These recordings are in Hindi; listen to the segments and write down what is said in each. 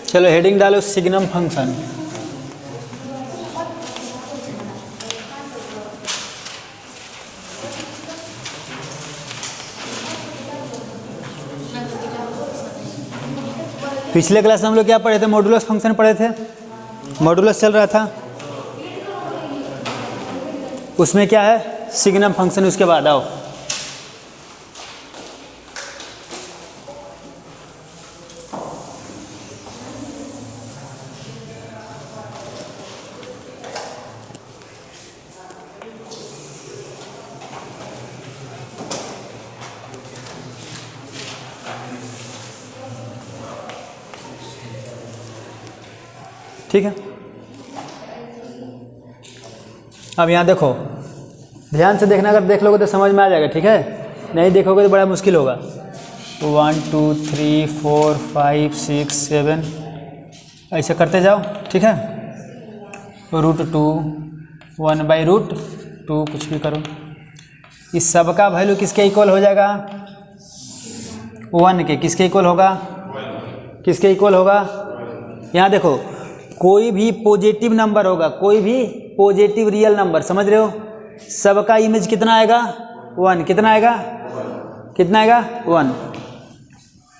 चलो हेडिंग डालो सिग्नम फंक्शन। पिछले क्लास में हम लोग क्या पढ़े थे? मॉडुलस फंक्शन पढ़े थे। मॉडुलस चल रहा था, उसमें क्या है? Signum function. उसके बाद आओ ठीक है। अब यहाँ देखो, ध्यान से देखना, अगर देख लोगे तो समझ में आ जाएगा, ठीक है? नहीं देखोगे तो बड़ा मुश्किल होगा। 1 2 3 4 5 6 7 ऐसे करते जाओ, ठीक है? √2 1/√2 कुछ भी करो। इस सब का वैल्यू किसके इक्वल हो जाएगा? 1 के। किसके इक्वल होगा? किसके इक्वल होगा? यहाँ देखो, कोई भी पॉजिटिव नंबर होगा, कोई भी पॉजिटिव रियल नंबर, समझ रहे हो? सबका इमेज कितना आएगा? 1। कितना आएगा? कितना आएगा? 1।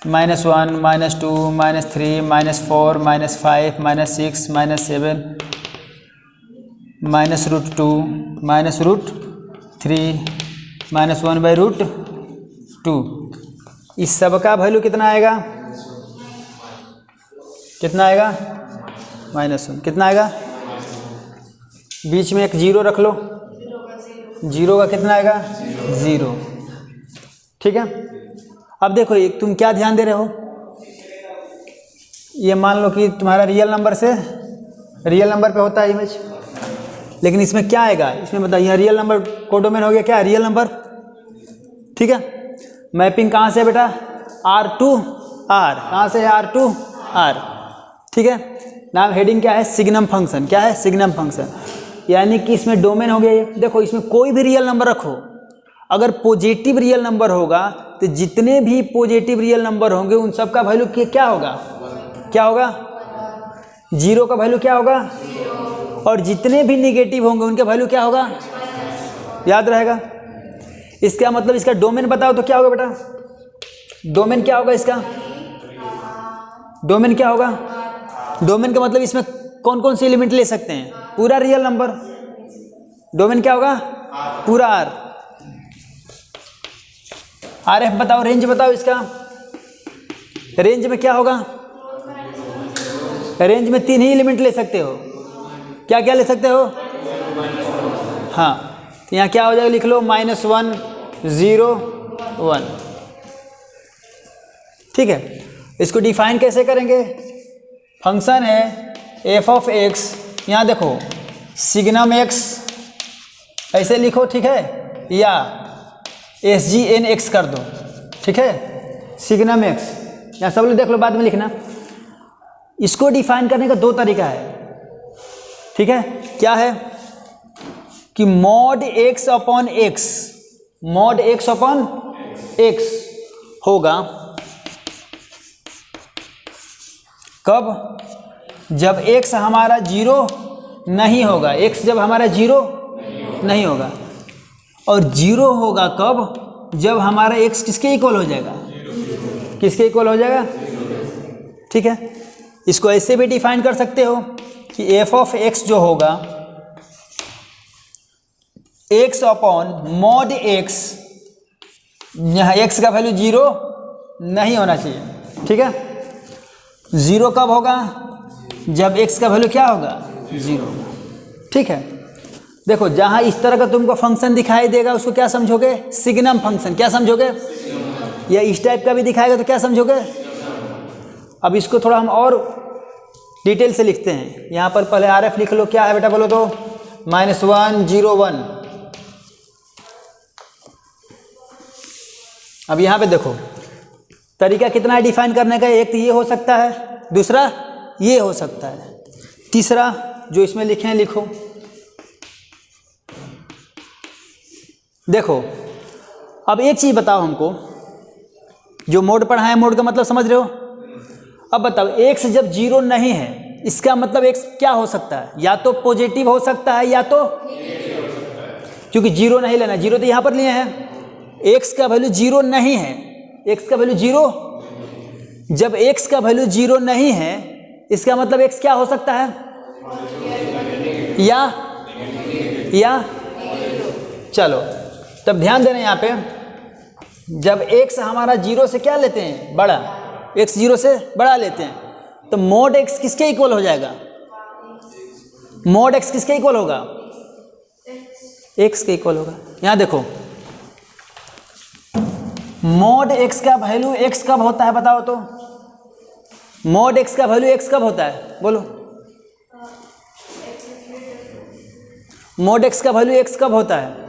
-1 -2 -3 -4 -5 -6 -7 -√2 -√3 -1/√2। इस सब का वैल्यू कितना आएगा? कितना आएगा? -1। कितना आएगा? बीच में एक जीरो रख लो, जीरो का कितना आएगा? 0। ठीक है। अब देखो, एक तुम क्या ध्यान दे रहे हो? ये मान लो कि तुम्हारा रियल नंबर से रियल नंबर पे होता है इमेज, लेकिन इसमें क्या आएगा? इसमें बताइए, यहाँ रियल नंबर कोडोमेन हो गया, क्या? Real number. ठीक है। मैपिंग कहाँ से है बेटा? R to R। कहाँ से है? R to R। ठीक है। नाम हेडिंग क्या है? Signum function. क्या है? Signum function. यानी कि इसमें डोमेन हो गया ये। देखो, इसमें कोई भी रियल नंबर रखो, अगर पॉजिटिव रियल नंबर होगा तो जितने भी पॉजिटिव रियल नंबर होंगे उन सब का वैल्यू क्या होगा? क्या होगा? 0 का वैल्यू क्या होगा? और जितने भी निगेटिव होंगे उनके वैल्यू क्या होगा? याद रहेगा। इसका मतलब इसका डोमेन बताओ तो क्या होगा बेटा? डोमेन क्या होगा इसका? डोमेन क्या होगा? डोमेन का मतलब इसमें कौन कौन से एलिमेंट ले सकते हैं? पूरा रियल नंबर। डोमेन क्या होगा? पूरा R। RF बताओ, रेंज बताओ इसका। रेंज में क्या होगा? रेंज में 3 ही एलिमेंट ले सकते हो। क्या क्या ले सकते हो? हाँ, तो यहाँ क्या हो जाएगा? लिख लो -1 0 1। ठीक है। इसको डिफाइन कैसे करेंगे? फंक्शन है f(x), यहाँ देखो सिग्नम x ऐसे लिखो, ठीक है? या SGN(x) कर दो, ठीक है? सिग्नम x, यहाँ सब लोग देख लो, बाद में लिखना। इसको डिफाइन करने का 2 तरीका है, ठीक है? क्या है? कि mod x upon x, mod x upon x होगा कब? जब x हमारा 0 नहीं होगा। x जब हमारा 0 नहीं होगा। और 0 होगा कब? जब हमारा x किसके इक्वल हो जाएगा? किसके इक्वल हो जाएगा? ठीक है। इसको ऐसे भी डिफाइन कर सकते हो कि f(x) जो होगा x अपॉन mod x, यहाँ x का वैल्यू 0 नहीं होना चाहिए, ठीक है? 0 कब होगा? जब x का वैल्यू क्या होगा? 0। ठीक है। देखो, जहां इस तरह का तुमको फंक्शन दिखाई देगा उसको क्या समझोगे? Signum function. क्या समझोगे? या इस टाइप का भी दिखाएगा तो क्या समझोगे? अब इसको थोड़ा हम और डिटेल से लिखते हैं। यहाँ पर पहले RF लिख लो। क्या है बेटा बोलो तो? -1 0 1। अब यहाँ पे देखो, तरीका कितना है डिफाइन करने का? एक तो ये हो सकता है, दूसरा ये हो सकता है, तीसरा जो इसमें लिखे हैं लिखो। देखो, अब एक चीज बताओ हमको, जो मोड पढ़ा है, मोड का मतलब समझ रहे हो? अब बताओ x जब 0 नहीं है इसका मतलब x क्या हो सकता है, या तो पॉजिटिव हो सकता है या तो, क्योंकि 0 नहीं लेना, 0 तो यहाँ पर लिए हैं। x का वैल्यू 0 नहीं है, x का वैल्यू 0, जब x का वैल्यू 0 नहीं है इसका मतलब x क्या हो सकता है, या चलो तब ध्यान देना यहाँ पे, जब x हमारा 0 से क्या लेते हैं, बड़ा, x 0 से बड़ा लेते हैं तो मोड x किसके इक्वल हो जाएगा, मोड x किसके इक्वल होगा, x के इक्वल होगा। यहाँ देखो मोड x का वैल्यू x कब होता है बताओ तो, मोड x का वैल्यू x कब होता है बोलो, मोड x का वैल्यू x कब होता है,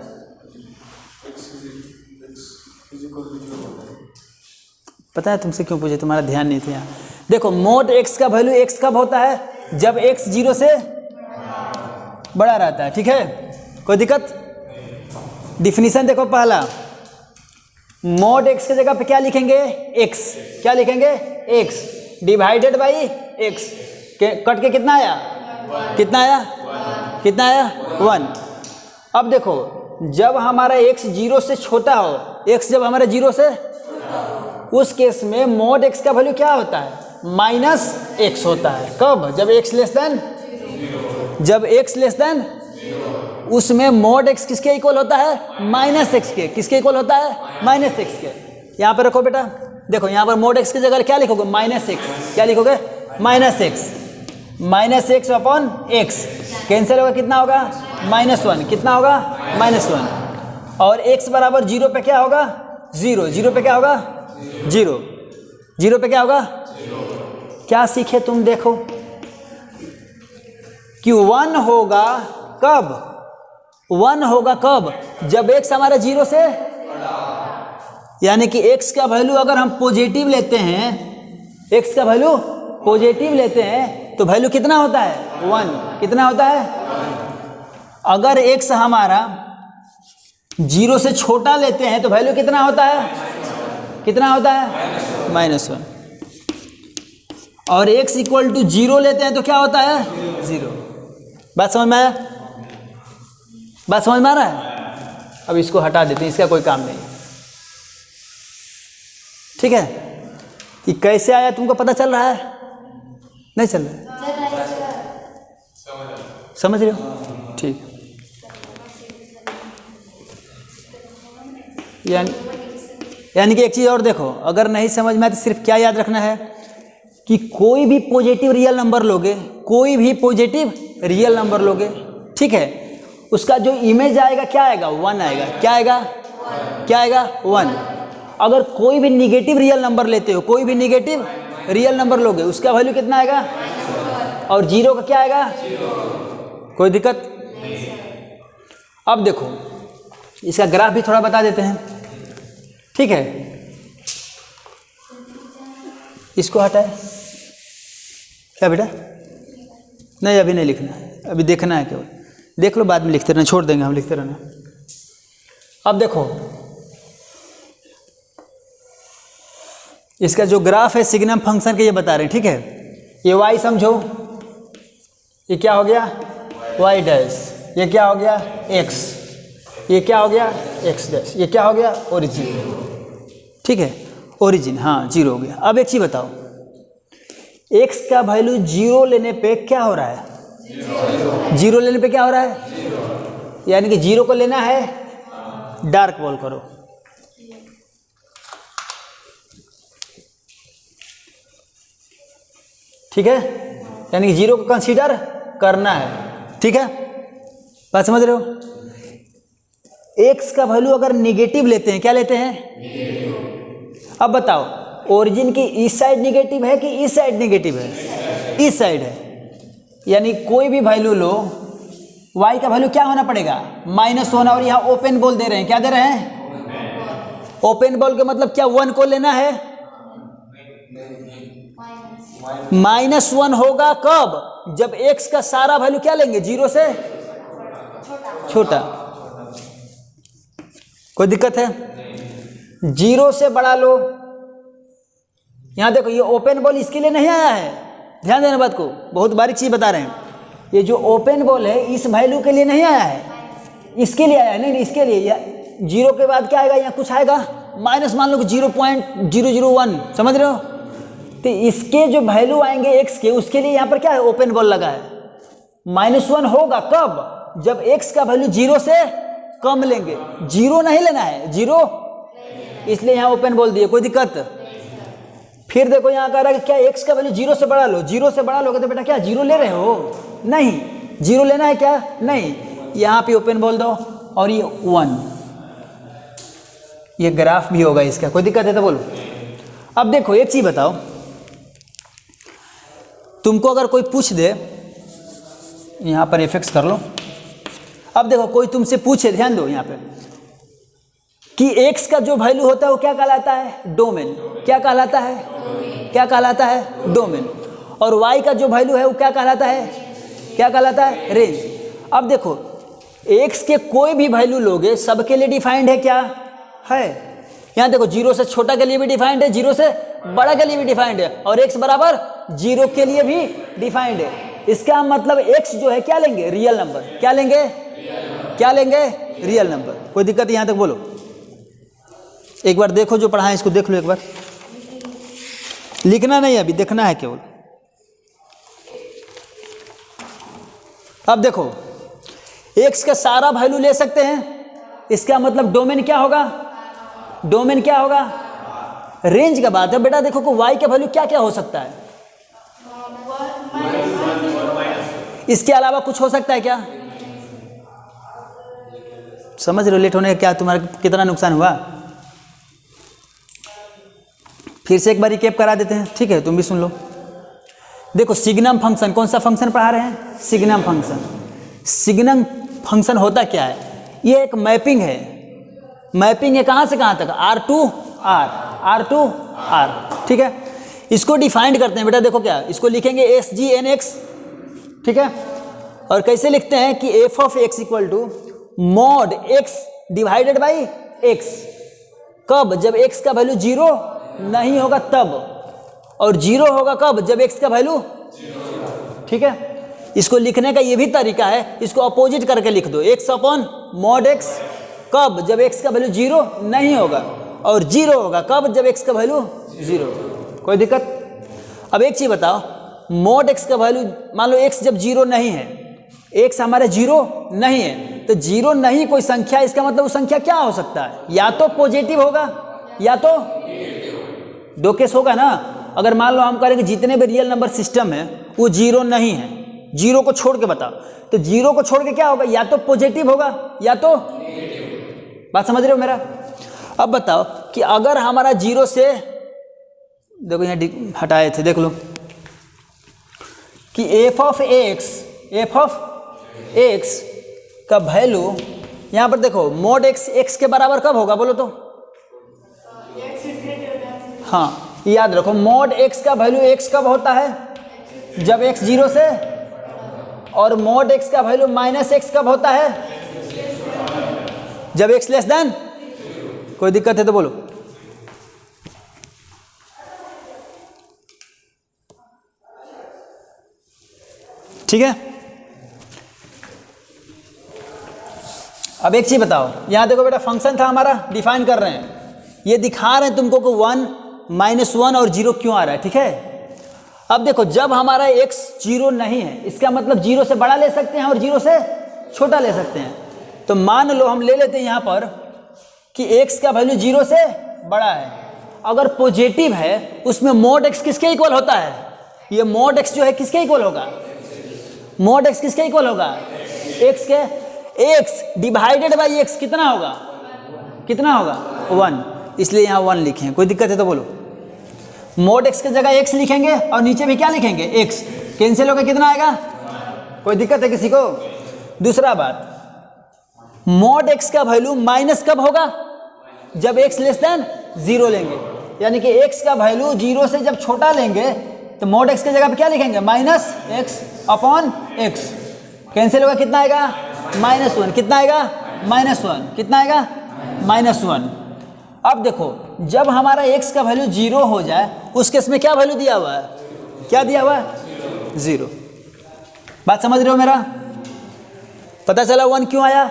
पता है तुमसे क्यों पूछे, तुम्हारा ध्यान नहीं था यहाँ। देखो मोड x का वैल्यू x कब होता है, जब x 0 से बड़ा रहता है, ठीक है, कोई दिक्कत। डिफिनीशन देखो, पहला मोड x की जगह पे क्या लिखेंगे, x, क्या लिखेंगे, x divided by x, cut के कितना आया, कितना आया, कितना आया, 1। अब देखो जब हमारा x 0 से छोटा हो, x जब हमारा 0 से, उस केस में मोड x का वैल्यू क्या होता है, -x होता है। कब, जब x लेस देन, जब x लेस देन, उसमें मोड x किसके इक्वल होता है, -x के, किसके इक्वल होता है, -x के। यहाँ पर रखो बेटा, देखो यहाँ पर मोड x की जगह क्या लिखोगे, -x, क्या लिखोगे, -x अपॉन x, कैंसिल होगा, कितना होगा, -1, कितना होगा, -1, और x बराबर 0 पे क्या होगा, 0, 0 पे क्या होगा, 0, 0 पे क्या होगा, क्या सीखे तुम, देखो कि 1 होगा कब, 1 होगा कब, जब x हमारा 0 से, यानी कि x का वैल्यू अगर हम पॉजिटिव लेते हैं, x का वैल्यू पॉजिटिव लेते हैं तो वैल्यू कितना होता है, 1, कितना होता है। अगर x हमारा 0 से छोटा लेते हैं तो वैल्यू कितना होता है, कितना होता है, -1, और x इक्वल टू 0 लेते हैं तो क्या होता है, 0। बात समझ में आया, बात समझ में आ रहा है। अब इसको हटा देते हैं, इसका कोई काम नहीं, ठीक है। कि कैसे आया तुमको पता चल रहा है, नहीं चल रहा है, समझ रहे हो, ठीक। यानी कि एक चीज़ और देखो, अगर नहीं समझ में आए तो सिर्फ क्या याद रखना है कि कोई भी पॉजिटिव रियल नंबर लोगे, कोई भी पॉजिटिव रियल नंबर लोगे, ठीक है, उसका जो इमेज आएगा क्या आएगा, 1 आएगा, क्या आएगा, क्या आएगा, 1। अगर कोई भी निगेटिव रियल नंबर लेते हो, कोई भी निगेटिव रियल नंबर लोगे, उसका वैल्यू कितना आएगा, और 0 का क्या आएगा, कोई दिक्कत। अब देखो इसका ग्राफ भी थोड़ा बता देते हैं, ठीक है। इसको हटाए, क्या बेटा, नहीं अभी नहीं लिखना है, अभी देखना है, केवल देख लो, बाद में लिखते रहना, छोड़ देंगे हम, लिखते रहना। अब देखो इसका जो ग्राफ है सिग्नम फंक्शन के, ये बता रहे हैं, ठीक है। ये y समझो, ये क्या हो गया, y डैश, ये क्या हो गया, x, ये क्या हो गया, x डैश, ये क्या हो गया, ओरिजिन, ठीक है, ओरिजिन, हाँ 0 हो गया। अब एक चीज बताओ, x का वैल्यू 0 लेने पे क्या हो रहा है, 0 लेने पे क्या हो रहा है, यानी कि 0 को लेना है, डार्क बॉल करो, ठीक है, यानी कि 0 को कंसीडर करना है, ठीक है, बात समझ रहे हो। x का वैल्यू अगर निगेटिव लेते हैं, क्या लेते हैं, नेगेटिव। अब बताओ ओरिजिन की इस साइड निगेटिव है कि इस साइड निगेटिव है, इस साइड है, यानी कोई भी वैल्यू लो, y का वैल्यू क्या होना पड़ेगा, -1 होना। और यहाँ ओपन बॉल दे रहे हैं, क्या दे रहे हैं, ओपन बॉल का मतलब क्या, 1 को लेना है, -1 होगा कब, जब x का सारा वैल्यू क्या लेंगे, 0 से छोटा। कोई दिक्कत है, 0 से बड़ा लो, यहाँ देखो ये ओपन बॉल इसके लिए नहीं आया है, ध्यान देना बात को, बहुत बारीक चीज़ बता रहे हैं। ये जो ओपन बॉल है इस वैल्यू के लिए नहीं आया है, इसके लिए आया है। नहीं इसके लिए, जीरो के बाद क्या आएगा, यहाँ कुछ आएगा माइनस, मान लो कि 0.001, समझ रहे हो। तो इसके जो वैल्यू आएंगे एक्स के, उसके लिए यहाँ पर क्या है, ओपन बॉल लगा है। -1 होगा कब, जब एक्स का वैल्यू 0 से कम लेंगे, 0 नहीं लेना है, 0, इसलिए यहाँ ओपन बॉल दिए, कोई दिक्कत। फिर देखो यहाँ कह रहा है कि क्या एक्स का वैल्यू 0 से बढ़ा लो, 0 से बढ़ा लोगे तो बेटा क्या 0 ले रहे हो, नहीं 0 लेना है क्या, नहीं, यहाँ पे ओपन बॉल दो और ये 1, ये ग्राफ भी होगा इसका, कोई दिक्कत है तो बोलो। अब देखो एक चीज बताओ, तुमको अगर कोई पूछ दे, यहाँ पर एफएक्स कर लो। अब देखो कोई तुमसे पूछे, ध्यान दो यहाँ पे, कि x का जो वैल्यू होता है वो क्या कहलाता है, डोमेन। क्या कहलाता है, क्या कहलाता है, डोमेन। और y का जो वैल्यू है वो क्या कहलाता है, क्या कहलाता है, रेंज। अब देखो x के कोई भी वैल्यू लोगे सबके लिए डिफाइंड है, क्या है, यहाँ देखो 0 से छोटा के लिए भी डिफाइंड है, 0 से बड़ा के लिए भी डिफाइंड है, और x बराबर 0 के लिए भी डिफाइंड है। इसका मतलब x जो है क्या लेंगे, रियल नंबर। क्या लेंगे, क्या लेंगे, रियल नंबर। कोई दिक्कत यहाँ तक बोलो। एक बार देखो जो पढ़ा है इसको देख लो एक बार, लिखना नहीं अभी, देखना है केवल। अब देखो x का सारा वैल्यू ले सकते हैं, इसका मतलब डोमेन क्या होगा, डोमेन क्या होगा, रेंज का बात है बेटा। देखो को y का वैल्यू क्या क्या हो सकता है, इसके अलावा कुछ हो सकता है क्या, समझ रहे हो लेट होने का क्या तुम्हारा कितना नुकसान हुआ। फिर से एक बार रिकैप करा देते हैं, ठीक है, तुम भी सुन लो। देखो सिग्नम फंक्शन, कौन सा फंक्शन पढ़ा रहे हैं, सिग्नम फंक्शन। सिग्नम फंक्शन होता क्या है, ये एक मैपिंग है। मैपिंग है कहाँ से कहाँ तक, R to R, R to R, ठीक है। इसको डिफाइंड करते हैं बेटा, देखो क्या, इसको लिखेंगे SGNX, ठीक है। और कैसे लिखते हैं कि f of x equal to mod x divided by x। कब, जब x का वैल्यू 0 नहीं होगा तब, और 0 होगा कब, जब x का वैल्यू, ठीक है। इसको लिखने का ये भी तरीका है, इसको अपोजिट करके लिख दो, x अपॉन मॉड x, कब, जब x का वैल्यू 0 नहीं होगा, और 0 होगा कब, जब x का वैल्यू 0। कोई दिक्कत। अब एक चीज बताओ, मॉड x का वैल्यू, मान लो x जब 0 नहीं है, x हमारे 0 नहीं है, तो 0 नहीं कोई संख्या, इसका मतलब वो संख्या क्या हो सकता है, या तो पॉजिटिव होगा या तो, दो केस होगा ना। अगर मान लो हम करेंगे जितने भी रियल नंबर सिस्टम है वो 0 नहीं है, 0 को छोड़ के बताओ, तो 0 को छोड़ के क्या होगा, या तो पॉजिटिव होगा या तो, बात समझ रहे हो मेरा। अब बताओ कि अगर हमारा 0 से, देखो यहाँ हटाए थे, देख लो कि f of x का वैल्यू, यहाँ पर देखो मॉड x के बराबर कब होगा बोलो तो, हाँ याद रखो, मॉड x का वैल्यू x कब होता है, जब x 0 से, और मॉड x का वैल्यू -x कब होता है, जब x लेस देन। कोई दिक्कत है तो बोलो। ठीक है। अब एक चीज बताओ, यहां देखो बेटा फंक्शन था हमारा, डिफाइन कर रहे हैं, ये दिखा रहे हैं तुमको कि 1, -1 और 0 क्यों आ रहा है, ठीक है। अब देखो जब हमारा x 0 नहीं है, इसका मतलब 0 से बड़ा ले सकते हैं और 0 से छोटा ले सकते हैं। तो मान लो हम ले लेते हैं यहाँ पर कि x का वैल्यू 0 से बड़ा है, अगर पॉजिटिव है उसमें मॉड x किसके इक्वल होता है, ये मॉड x जो है किसके इक्वल होगा, मॉड x किसके इक्वल होगा, x के, x डिवाइडेड बाई x कितना होगा, कितना होगा 1, इसलिए यहाँ 1 लिखे हैं। कोई दिक्कत है तो बोलो। मॉड x की जगह x लिखेंगे और नीचे भी क्या लिखेंगे, x, कैंसिल होकर कितना आएगा, कोई दिक्कत है किसी को। दूसरा बात, मॉड x का वैल्यू माइनस कब होगा, जब x लेस देन 0 लेंगे, यानी कि x का वैल्यू 0 से जब छोटा लेंगे तो मॉड x की जगह पे क्या लिखेंगे, -x अपॉन x, कैंसिल होगा कितना आएगा, -1, कितना आएगा, -1, कितना आएगा, -1। अब देखो जब हमारा x का वैल्यू 0 हो जाए उस केस में क्या वैल्यू दिया हुआ है, क्या दिया हुआ है 0। बात समझ रहे हो मेरा? पता चला 1 क्यों आया,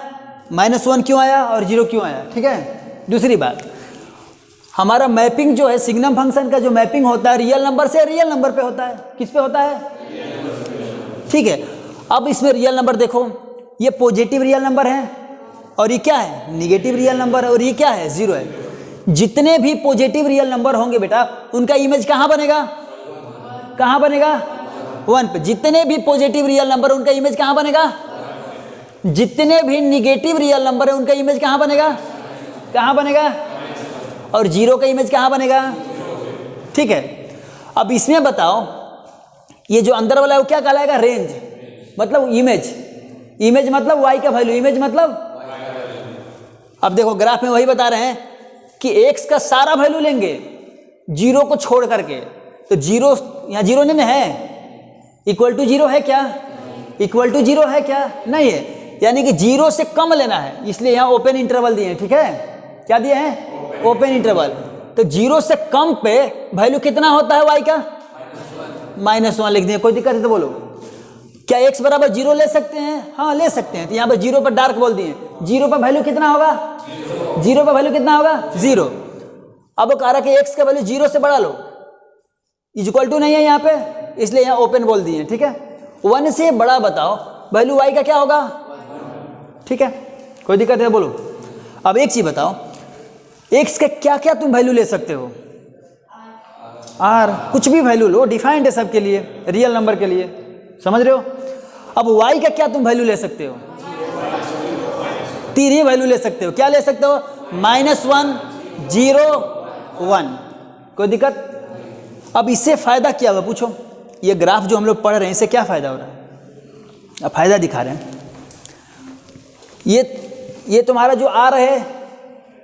-1 क्यों आया और 0 क्यों आया, ठीक है। दूसरी बात, हमारा मैपिंग जो है सिग्नम फंक्शन का जो मैपिंग होता है रियल नंबर से रियल नंबर पे होता है। किस पे होता है? ठीक है। अब इसमें रियल नंबर देखो, ये पॉजिटिव रियल नंबर है और ये क्या है निगेटिव रियल नंबर है और ये क्या है 0 है। जितने भी पॉजिटिव रियल नंबर होंगे बेटा उनका इमेज कहाँ बनेगा, कहाँ बनेगा 1 पे। जितने भी पॉजिटिव रियल नंबर उनका इमेज कहाँ बनेगा, जितने भी निगेटिव रियल नंबर है उनका इमेज कहाँ बनेगा, कहाँ बनेगा, और 0 का इमेज कहाँ बनेगा, ठीक है। अब इसमें बताओ ये जो अंदर वाला है वो क्या कहलाएगा, रेंज मतलब इमेज, इमेज मतलब y का वैल्यू, इमेज मतलब। अब देखो ग्राफ में वही बता रहे हैं कि x का सारा वैल्यू लेंगे 0 को छोड़ करके, तो 0 यहाँ 0 नहीं है, इक्वल टू 0 है क्या, इक्वल टू 0 है क्या, नहीं है। यानी कि 0 से कम लेना है, इसलिए यहाँ ओपन इंटरवल दिए हैं, ठीक है। क्या दिए हैं, ओपन इंटरवल। तो 0 से कम पे वैल्यू कितना होता है y का, -1 लिख दिए, कोई दिक्कत है तो बोलो। क्या x बराबर 0 ले सकते हैं, हाँ ले सकते हैं। तो यहाँ पर 0 पर डार्क बोल दिए, 0 पर वैल्यू कितना होगा, 0 पर वैल्यू कितना होगा 0। अब वो कह रहा कि x का वैल्यू 0 से बढ़ा लो, इक्वल टू नहीं है यहाँ पे, इसलिए यहाँ ओपन बोल दिए, ठीक है। 1 से बड़ा बताओ वैल्यू y का क्या होगा, ठीक है, कोई दिक्कत है बोलो। अब एक चीज बताओ, x का क्या क्या तुम वैल्यू ले सकते हो, r कुछ भी वैल्यू लो, डिफाइंड है सबके लिए, रियल नंबर के लिए, समझ रहे हो। अब y का क्या तुम वैल्यू ले सकते हो, 3 ही वैल्यू ले सकते हो। क्या ले सकते हो, -1 0 1, कोई दिक्कत। अब इससे फायदा क्या होगा पूछो, ये ग्राफ जो हम लोग पढ़ रहे हैं इससे क्या फायदा हो रहा है, अब फायदा दिखा रहे हैं। ये तुम्हारा जो आ रहा है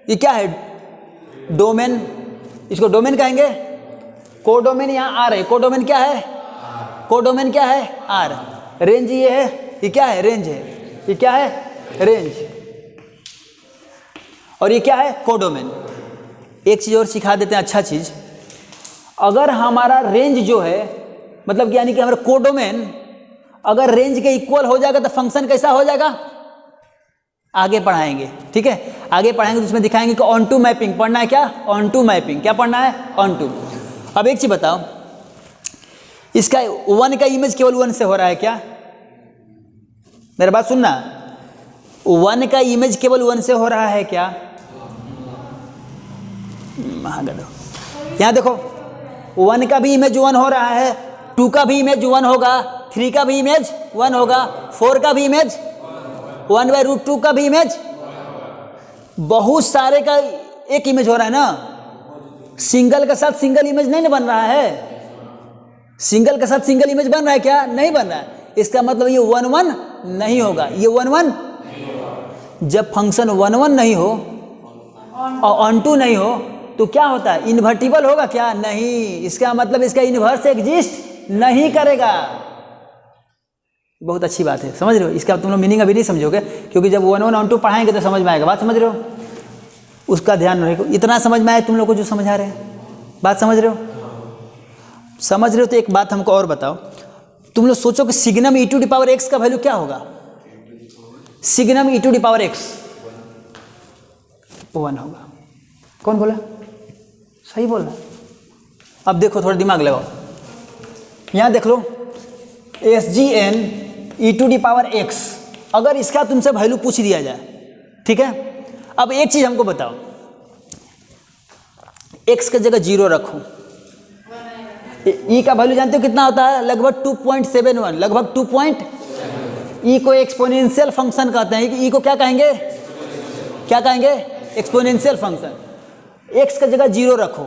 ये क्या है, डोमेन, इसको डोमेन कहेंगे, कोडोमेन यहाँ आ रहे, कोडोमेन क्या है, कोडोमेन क्या है R, रेंज ये है, ये क्या है रेंज है, ये क्या है रेंज, और ये क्या है कोडोमेन। एक चीज और सिखा देते हैं, अच्छा चीज, अगर हमारा रेंज जो है मतलब यानी कि हमारा कोडोमेन अगर रेंज के इक्वल हो जाएगा तो फंक्शन कैसा हो जाएगा, आगे पढ़ाएंगे, ठीक है, आगे पढ़ाएंगे तो उसमें दिखाएंगे कि ऑन टू मैपिंग पढ़ना है, क्या ऑन टू मैपिंग, क्या पढ़ना है ऑन टू। अब एक चीज बताओ, इसका 1 का इमेज केवल 1 से हो रहा है क्या, मेरी बात सुनना, 1 का इमेज केवल 1 से हो रहा है क्या, यहां देखो 1 का भी इमेज 1 हो रहा है, 2 का भी इमेज 1 होगा, 3 का भी इमेज 1 होगा, 4 का भी इमेज 1/√2 का भी इमेज, बहुत सारे का एक इमेज हो रहा है ना। सिंगल के साथ सिंगल इमेज नहीं बन रहा है, सिंगल के साथ सिंगल इमेज बन रहा है क्या, नहीं बन रहा है। इसका मतलब ये 1 1 नहीं होगा, ये 1 1, जब फंक्शन 1 1 नहीं हो और ऑन टू नहीं हो तो क्या होता है, इन्वर्टिबल होगा क्या, नहीं। इसका मतलब इसका इन्वर्स एग्जिस्ट नहीं करेगा। बहुत अच्छी बात है, समझ रहे हो। इसका तुम लोग मीनिंग अभी नहीं समझोगे, क्योंकि जब 1 1 ऑन टू पढ़ाएंगे तो समझ में आएगा, बात समझ रहे हो, उसका ध्यान रखो। इतना समझ में आए तुम लोग को जो समझा रहे हैं, बात समझ रहे हो, समझ रहे हो। तो एक बात हमको और बताओ, तुम लोग सोचो कि सिग्नम e⁻x का वैल्यू क्या होगा, सिग्नम e⁻x 1 होगा। कौन बोला, सही बोला। अब देखो थोड़ा दिमाग लगाओ, यहां देख लो SGN e⁻x, अगर इसका तुमसे वैल्यू पूछ दिया जाए, ठीक है। अब एक चीज हमको बताओ, x की जगह 0 रखो, e का वैल्यू जानते हो कितना होता है, लगभग 2.71, लगभग 2. e को एक्सपोनेंशियल फंक्शन कहते हैं, e को क्या कहेंगे, क्या कहेंगे, एक्सपोनेंशियल फंक्शन। x की जगह 0 रखो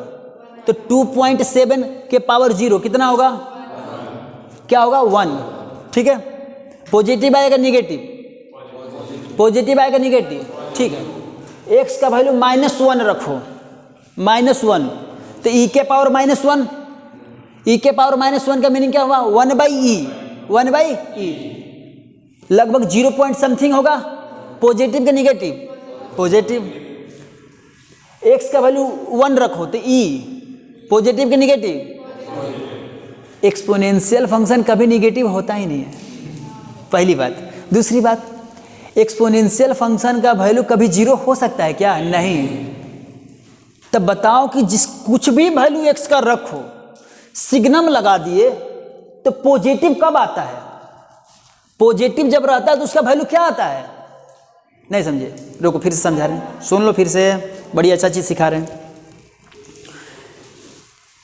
तो 2.7 के पावर 0 कितना होगा, क्या होगा 1, ठीक है। पॉजिटिव आएगा निगेटिव, पॉजिटिव आएगा निगेटिव, ठीक है। x का वैल्यू -1 रखो, -1, तो e के पावर -1, e के पावर -1 का मीनिंग क्या हुआ, 1/e, 1/e, लगभग 0 पॉइंट समथिंग होगा, पॉजिटिव का निगेटिव, पॉजिटिव। एक्स का वैल्यू 1 रखो तो ई पॉजिटिव कि निगेटिव? एक्सपोनेंशियल फंक्शन कभी निगेटिव होता ही नहीं है, पहली बात। दूसरी बात, एक्सपोनेंशियल फंक्शन का वैल्यू कभी जीरो हो सकता है क्या? नहीं। तब बताओ कि जिस कुछ भी वैल्यू एक्स का रखो, सिग्नम लगा दिए तो पॉजिटिव कब आता है? पॉजिटिव जब रहता है तो उसका वैल्यू क्या आता है? नहीं समझे? रुको फिर से समझा रहे हैं, सुन लो फिर से, बड़ी अच्छा चीज सिखा रहे हैं।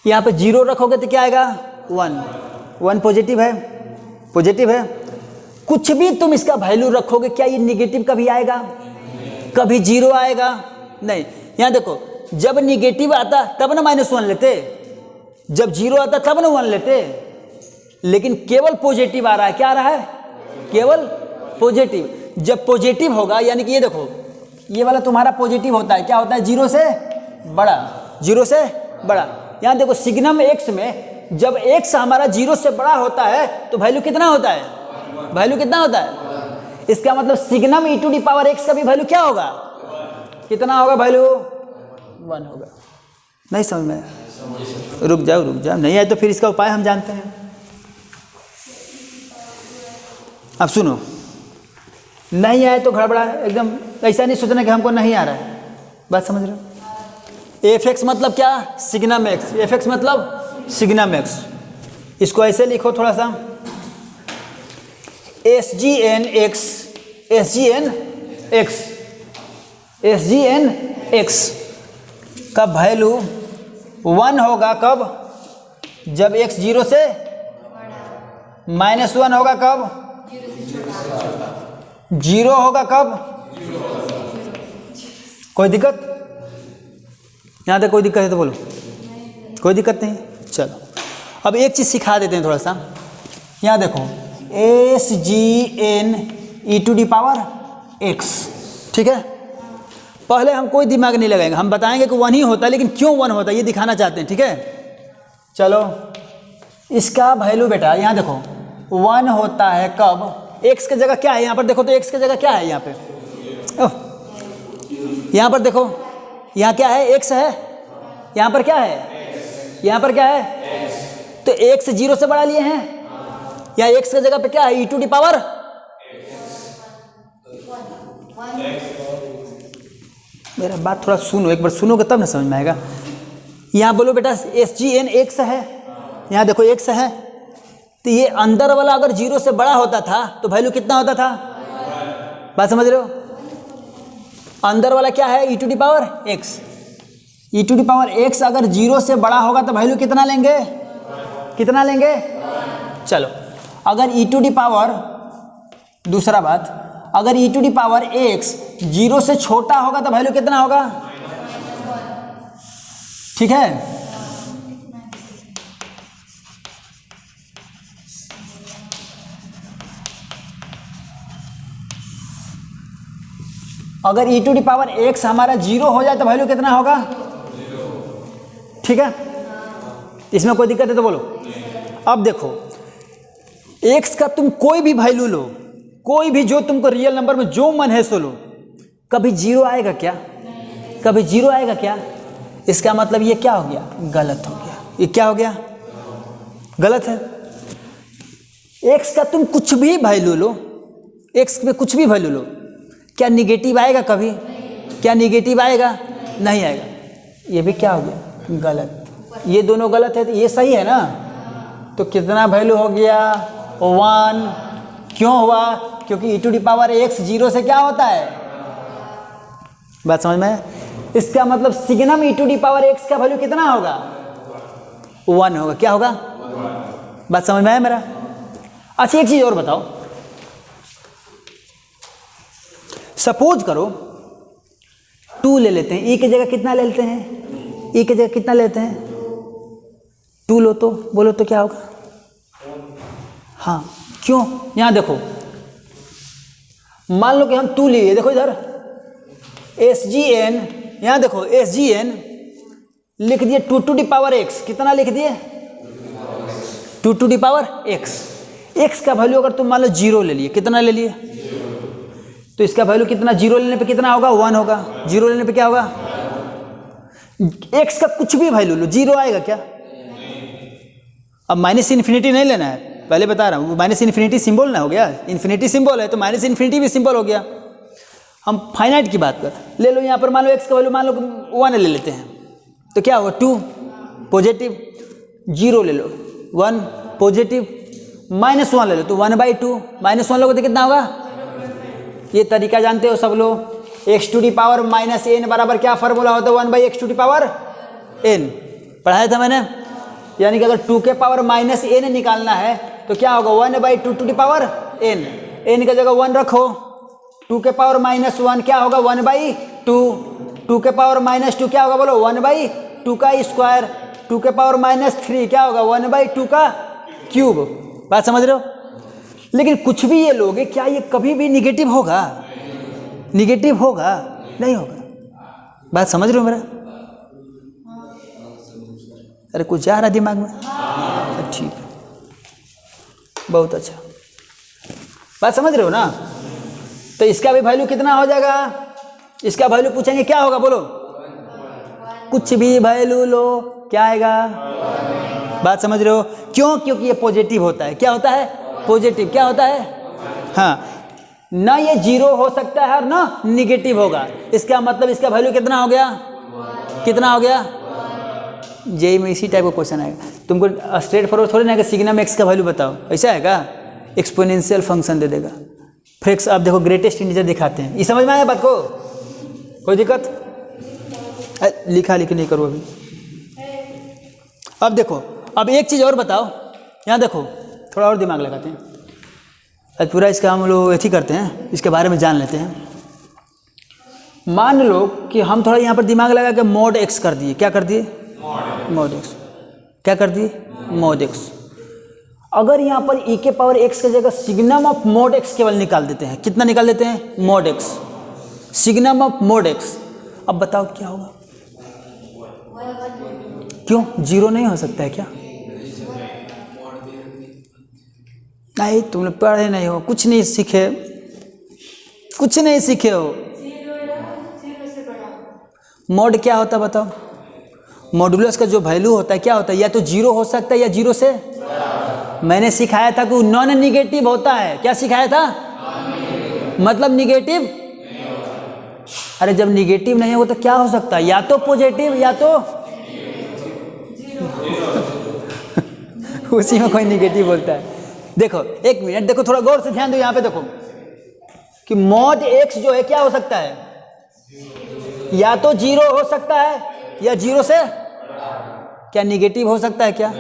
यहाँ पे जीरो रखोगे तो क्या आएगा? 1 पॉजिटिव है, पॉजिटिव है। कुछ भी तुम इसका वैल्यू रखोगे, क्या ये निगेटिव कभी आएगा? कभी जीरो आएगा? नहीं। यहाँ देखो, जब निगेटिव आता तब ना -1 लेते, जब जीरो आता तब ना 1 लेते, लेकिन केवल पॉजिटिव आ रहा है। क्या आ रहा है? केवल पॉजिटिव। जब पॉजिटिव होगा यानी कि ये देखो, ये वाला तुम्हारा पॉजिटिव होता है, क्या होता है? जीरो से बड़ा, जीरो से बड़ा। यहाँ देखो सिग्नम एक्स में जब एक्स हमारा जीरो से बड़ा होता है तो वैल्यू कितना होता है? वैल्यू कितना होता है? इसका मतलब सिग्नम e⁻x का भी वैल्यू क्या होगा? कितना होगा वैल्यू? 1 होगा। नहीं समझ में? रुक जाओ, नहीं आए तो फिर इसका उपाय हम जानते हैं। अब सुनो, नहीं आए तो गड़बड़ा एकदम, ऐसा नहीं सोचना कि हमको नहीं आ रहा है, बात समझ रहे हो? f(x) मतलब क्या? Signum x. f(x) मतलब सिग्नम एक्स। इसको ऐसे लिखो थोड़ा सा, SGN(x), SGN(x) का वैल्यू 1 होगा कब? जब x 0 से -1 होगा कब? 0 होगा कब? कोई दिक्कत? यहाँ तक कोई दिक्कत है तो बोलो। कोई दिक्कत नहीं? चलो अब एक चीज़ सिखा देते हैं थोड़ा सा। यहाँ देखो, SGN(e⁻x), ठीक है? पहले हम कोई दिमाग नहीं लगाएंगे, हम बताएंगे कि 1 ही होता है, लेकिन क्यों 1 होता है ये दिखाना चाहते हैं, ठीक है? चलो इसका वैल्यू बेटा यहाँ देखो 1 होता है कब? x की जगह क्या है यहाँ पर? देखो तो x की जगह क्या है यहाँ पे? यहाँ पर देखो, यहाँ क्या है? x है। यहाँ पर क्या है? यहाँ पर क्या है? तो x 0 से बढ़ा लिए हैं, या x की जगह पे क्या है? e⁻x। मेरा बात थोड़ा सुनो, एक बार सुनोगे तब ना समझ में आएगा। यहाँ बोलो बेटा SGN(x) है, यहाँ देखो x है, तो ये अंदर वाला अगर 0 से बड़ा होता था तो वैल्यू कितना होता था? बात समझ रहे हो? अंदर वाला क्या है? e⁻x। e⁻x अगर 0 से बड़ा होगा तो वैल्यू कितना लेंगे? कितना लेंगे? चलो अगर दूसरा बात, अगर e⁻x 0 से छोटा होगा तो वैल्यू कितना होगा? ठीक है? अगर e⁻x हमारा 0 हो जाए तो वैल्यू कितना होगा? ठीक है? इसमें कोई दिक्कत है तो बोलो। अब देखो x का तुम कोई भी वैल्यू लो, कोई भी जो तुमको रियल नंबर में जो मन है सो लो, कभी 0 आएगा क्या? कभी 0 आएगा क्या? इसका मतलब ये क्या हो गया? गलत हो गया। ये क्या हो गया? गलत है। x का तुम कुछ भी वैल्यू लो, x में कुछ भी वैल्यू लो, क्या निगेटिव आएगा कभी? क्या निगेटिव आएगा? नहीं आएगा। ये भी क्या हो गया? गलत। ये दोनों गलत है तो ये सही है ना? तो कितना वैल्यू हो गया? 1। क्यों हुआ? क्योंकि e⁻x 0 से क्या होता है? बात समझ में? इसका मतलब सिग्नम e⁻x का वैल्यू कितना होगा? 1 होगा। क्या होगा? बात समझ में आया मेरा? अच्छा एक चीज और बताओ, सपोज करो 2 ले लेते हैं, e की जगह कितना ले लेते हैं? e की जगह कितना लेते हैं? 2 लो तो बोलो तो क्या होगा? हाँ, क्यों? यहां देखो, मान लो कि हम 2 लिए, देखो इधर SGN, यहां देखो SGN लिख दिए 2⁻x, कितना लिख दिए? 2⁻x। x का वैल्यू अगर तुम मान लो 0 ले लिए, कितना ले लिए? तो इसका वैल्यू कितना? 0 लेने पे कितना होगा? 1 होगा। 0 लेने पे क्या होगा? एक्स का कुछ भी वैल्यू लो, जीरो आएगा क्या? अब माइनस इन्फिनिटी नहीं लेना है, पहले बता रहा हूँ, माइनस इन्फिनिटी सिंबल ना हो गया, इन्फिनिटी सिंबल है तो माइनस इन्फिनिटी भी सिंबल हो गया। हम फाइनाइट की बात कर ले लो, यहाँ पर मान लो एक्स का वैल्यू मान लो 1 ले लेते हैं तो क्या होगा 2 पॉजिटिव, 0 ले लो 1 पॉजिटिव, -1 ले लो तो 1/2, -1 लोगे तो कितना होगा? ये तरीका जानते हो सब लोग, x⁻n बराबर क्या फार्मूला होता है? 1/x⁻n पढ़ाया था मैंने। यानी कि अगर 2 के पावर -n निकालना है तो क्या होगा? 1/2n, n की जगह 1 रखो, 2 के पावर -1 क्या होगा? 1/2, 2 के पावर -2 क्या होगा बोलो? 1/2 का स्क्वायर, 2 के पावर -3 क्या होगा? 1/2 का क्यूब। बात समझ रहे हो? लेकिन कुछ भी ये लोगे, क्या ये कभी भी निगेटिव होगा? निगेटिव होगा? नहीं होगा। बात समझ रहे हो मेरा? अरे कुछ जा रहा दिमाग में? ठीक है, बहुत अच्छा, बात समझ रहे हो ना? तो इसका भी वैल्यू कितना हो जाएगा? इसका वैल्यू पूछेंगे क्या होगा बोलो? कुछ भी वैल्यू लो, क्या आएगा? बात समझ रहे हो? क्यों? क्योंकि ये पॉजिटिव होता है। क्या होता है? पॉजिटिव। क्या होता है? हाँ, ना ये 0 हो सकता है और ना निगेटिव होगा। इसका मतलब इसका वैल्यू कितना हो गया? कितना हो गया? जेई में इसी टाइप का क्वेश्चन आएगा। तुमको स्ट्रेट फॉरवर्ड थोड़ी ना कि सिग्नम एक्स का वैल्यू बताओ, ऐसा आएगा? एक्सपोनेंशियल फंक्शन दे देगा। फिर आप देखो ग्रेटेस्ट इंटीजर दिखाते हैं। ये समझ में आया बात को? कोई दिक्कत? लिखा लिखी नहीं करो अभी। अब देखो, अब एक चीज़ और बताओ, यहाँ देखो, थोड़ा और दिमाग लगाते हैं। आज पूरा इसका हम लोग ऐसी करते हैं, इसके बारे में जान लेते हैं। मान लो कि हम थोड़ा यहाँ पर दिमाग लगा के mod x कर दिए। क्या कर दिए? mod x। क्या कर दिए? mod x। अगर यहाँ पर e के पावर x की जगह सिग्नम ऑफ mod x केवल निकाल देते हैं, कितना निकाल देते हैं? mod x, signum of mod x। अब बताओ क्या होगा? क्यों 0 नहीं हो सकता है क्या? नहीं, तुम लोग पढ़े नहीं हो, कुछ नहीं सीखे, कुछ नहीं सीखे हो। मोड क्या होता है बताओ? मॉडुलस का जो वैल्यू होता है क्या होता है? या तो 0 हो सकता है या 0 से, मैंने सिखाया था कि नॉन निगेटिव होता है। क्या सिखाया था? मतलब निगेटिव। अरे जब निगेटिव नहीं हो तो क्या हो सकता है? या तो पॉजिटिव या तो उसी में कोई निगेटिव बोलता है। देखो एक मिनट, देखो थोड़ा गौर से ध्यान दो। यहाँ पे देखो कि mod x जो है क्या हो सकता है? या तो 0 हो सकता है या 0 से क्या निगेटिव हो सकता है क्या?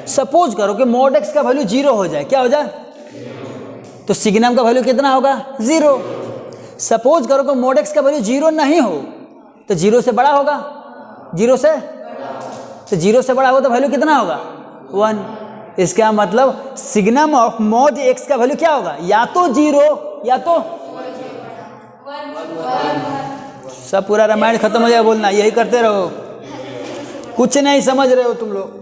सपोज करो कि mod x का वैल्यू 0 हो जाए, क्या हो जाए? तो सिग्नम का वैल्यू कितना होगा? 0। सपोज करो कि mod x का वैल्यू 0 नहीं हो तो 0 से बड़ा होगा। 0 से तो 0 से बड़ा होगा तो वैल्यू कितना होगा? 1। इसका मतलब सिग्नम ऑफ mod x का वैल्यू क्या होगा? या तो 0 या तो सब पूरा रामायण खत्म हो जाए बोलना, यही करते रहो। कुछ नहीं समझ रहे हो तुम लोग।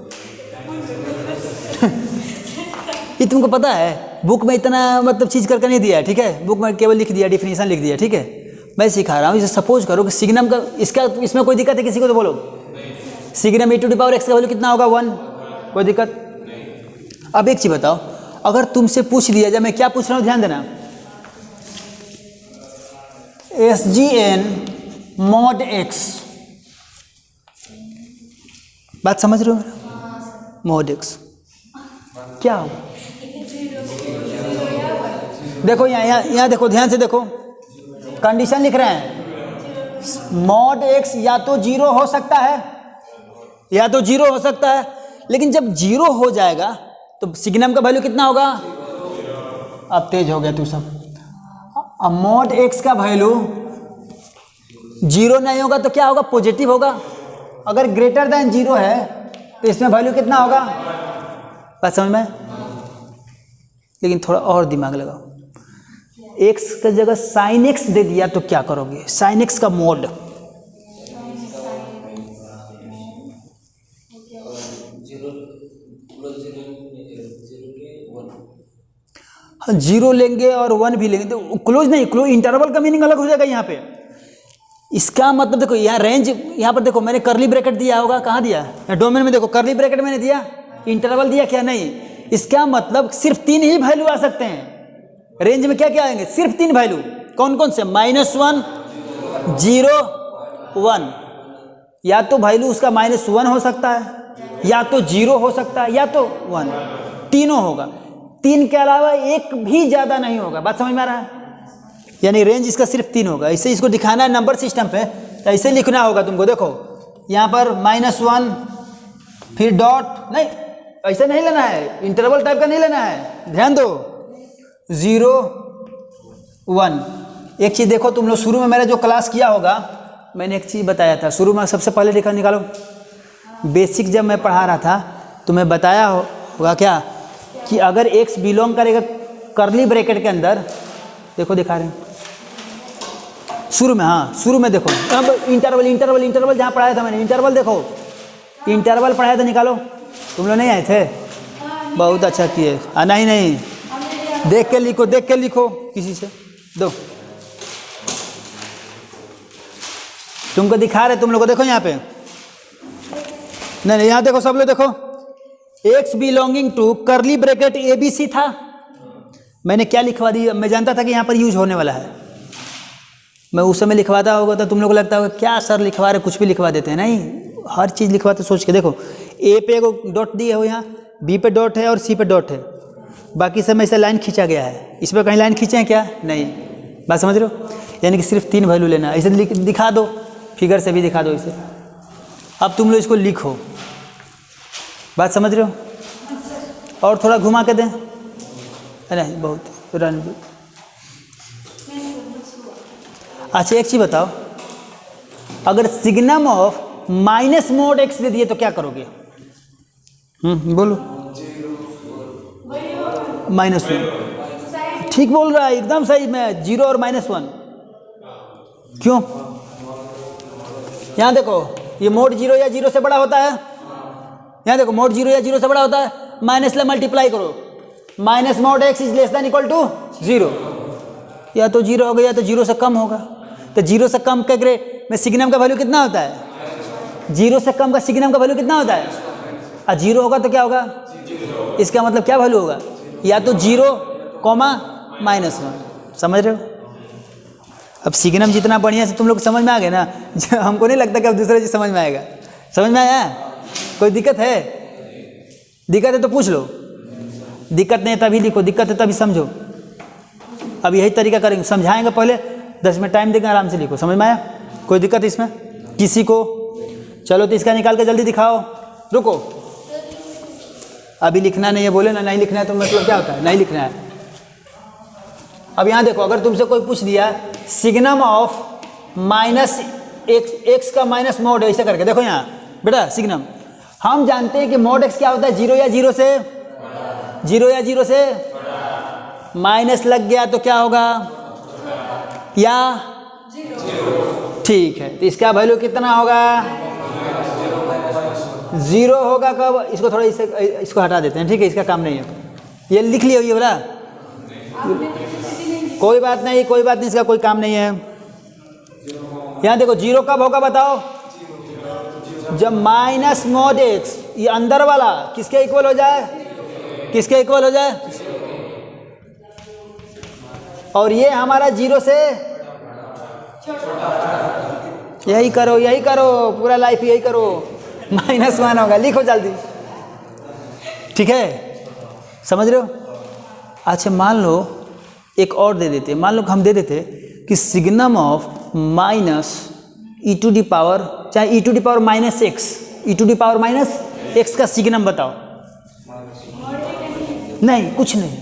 ये तुमको पता है बुक में इतना मतलब चीज करके नहीं दिया है, ठीक है? बुक में केवल लिख दिया, डिफिनीशन लिख दिया, ठीक है? मैं सिखा रहा हूँ। जैसे सपोज करो कि सिग्नम का इसमें कोई दिक्कत है किसी को? तो बोलो signum e to the power x का वैल्यू कितना होगा? 1। कोई दिक्कत? अब एक चीज बताओ, अगर तुमसे पूछ दिया जाए, मैं क्या पूछ रहा हूँ ध्यान देना, SGN mod x, बात समझ रहे हो मेरा? mod x क्या होगा? देखो यहाँ देखो, ध्यान से देखो, कंडीशन लिख रहे हैं। mod x या तो 0 हो सकता है या तो 0 हो सकता है, लेकिन जब 0 हो जाएगा तो सिग्नम का वैल्यू कितना होगा? अब तेज हो गया तू सब। अब mod x का वैल्यू 0 नहीं होगा तो क्या होगा? पॉजिटिव होगा। अगर ग्रेटर देन 0 है तो इसमें वैल्यू कितना होगा? बात समझ में? लेकिन थोड़ा और दिमाग लगाओ। x की जगह sin x दे दिया तो क्या करोगे? sin x का मोड, जीरो लेंगे और 1 भी लेंगे तो क्लोज नहीं, क्लोज इंटरवल का मीनिंग अलग हो जाएगा यहाँ पे। इसका मतलब देखो यहाँ रेंज, यहाँ पर देखो मैंने करली ब्रैकेट दिया होगा, कहाँ दिया है डोमेन में, देखो करली ब्रैकेट मैंने दिया, इंटरवल दिया क्या, नहीं। इसका मतलब सिर्फ 3 ही वैल्यू आ सकते हैं रेंज में। क्या क्या आएंगे, सिर्फ 3 वैल्यू। कौन कौन से, -1, 0, 1। या तो वैल्यू उसका -1 हो सकता है, या तो 0 हो सकता है, या तो 1, तीनों होगा। 3 के अलावा एक भी ज़्यादा नहीं होगा। बात समझ में आ रहा है? यानी रेंज इसका सिर्फ 3 होगा। ऐसे इसको दिखाना है नंबर सिस्टम पे, तो ऐसे लिखना होगा तुमको। देखो यहाँ पर -1 फिर डॉट, नहीं ऐसे नहीं लेना है, इंटरवल टाइप का नहीं लेना है, ध्यान दो। 0, 1। एक चीज़ देखो, तुम लोग शुरू में मेरा जो क्लास किया होगा, मैंने एक चीज़ बताया था शुरू में, सबसे पहले लिखा निकालो। बेसिक जब मैं पढ़ा रहा था तो मैं बताया होगा क्या, कि अगर x बिलोंग करेगा करली ब्रैकेट के अंदर, देखो दिखा रहे हैं शुरू में, हाँ शुरू में देखो। अब इंटरवल जहाँ पढ़ाया था मैंने, इंटरवल देखो, इंटरवल पढ़ाया था, निकालो। तुम लोग नहीं आए थे, बहुत अच्छा किए। नहीं, देख के लिखो किसी से दो, तुमको दिखा रहे, तुम लोग को देखो यहाँ पे, नहीं यहाँ देखो, सब लोग देखो। x belonging to curly bracket ABC था, मैंने क्या लिखवा दी, मैं जानता था कि यहाँ पर यूज होने वाला है। मैं उस समय लिखवाता होगा तो तुम लोग को लगता होगा क्या सर लिखवा रहे, कुछ भी लिखवा देते हैं। नहीं, हर चीज़ लिखवाते सोच के। देखो A पे एगो डॉट दिए हो, यहाँ B पे डॉट है और C पे डॉट है, बाकी सब में ऐसे लाइन खींचा गया है। इस पर कहीं लाइन खींचे हैं क्या, नहीं। बात समझ रहे हो? यानी कि सिर्फ 3 वैल्यू लेना। ऐसे दिखा दो, फिगर से भी दिखा दो इसे। अब तुम लोग इसको लिखो, बात समझ रहे हो? और थोड़ा घुमा के दें, नहीं बहुत रन। अच्छा एक चीज़ बताओ, अगर signum of minus mod x दे दिए तो क्या करोगे? बोलो। -1, ठीक बोल रहा है, एकदम सही। मैं 0 और -1 क्यों? यहाँ देखो, ये मोड 0 या 0 से बड़ा होता है। यहाँ देखो, मोड 0 या 0 से बड़ा होता है, माइनस ले मल्टीप्लाई करो, minus mod x is less than equal to 0। या तो 0 होगा या तो 0 से कम होगा। तो 0 से कम के में सिग्नम का वैल्यू कितना होता है? 0 से कम का सिग्नम का वैल्यू कितना होता है? 0 होगा तो क्या होगा? इसका मतलब क्या वैल्यू होगा? या तो 0, -1। समझ रहे हो? अब सिग्नम जितना बढ़िया से तुम लोग समझ में आ गए ना, हमको नहीं लगता कि अब दूसरे चीज समझ में आएगा। समझ में आया? कोई दिक्कत है? दिक्कत है तो पूछ लो, दिक्कत नहीं है तभी लिखो, दिक्कत है तभी समझो। अब यही तरीका करेंगे, समझाएंगे पहले, 10 मिनट टाइम देंगे, आराम से लिखो। समझ में आया? कोई दिक्कत है इसमें किसी को? चलो तो इसका निकाल के जल्दी दिखाओ। रुको, अभी लिखना नहीं है, बोले ना नहीं लिखना है तो मतलब क्या होता है? नहीं लिखना है। अब यहाँ देखो, अगर तुमसे कोई पूछ दिया सिग्नम ऑफ -x का माइनस मोड ऐसे करके, देखो यहाँ बेटा सिग्नम, हम जानते हैं कि मोड x क्या होता है? 0 या 0 से, 0 या 0 से माइनस लग गया तो क्या होगा? या 0। ठीक है, तो इसका वैल्यू कितना होगा? 0 होगा। कब? इसको थोड़ा इसको हटा देते हैं, ठीक है, इसका काम नहीं है। ये लिख लिया ये बोला, कोई बात नहीं, कोई बात नहीं, इसका कोई काम नहीं है। यहाँ देखो 0 कब होगा बताओ? जब माइनस मोड x, ये अंदर वाला किसके इक्वल हो जाए? किसके इक्वल हो जाए? और ये हमारा 0 से, यही करो, यही करो, पूरा लाइफ यही करो, -1 होगा। लिखो जल्दी, ठीक है? समझ रहे हो? अच्छा मान लो एक और दे देते, मान लो हम दे देते कि सिग्नम ऑफ -e⁻, चाहे e⁻−x, e⁻−x का सिग्नम बताओ। नहीं, कुछ नहीं,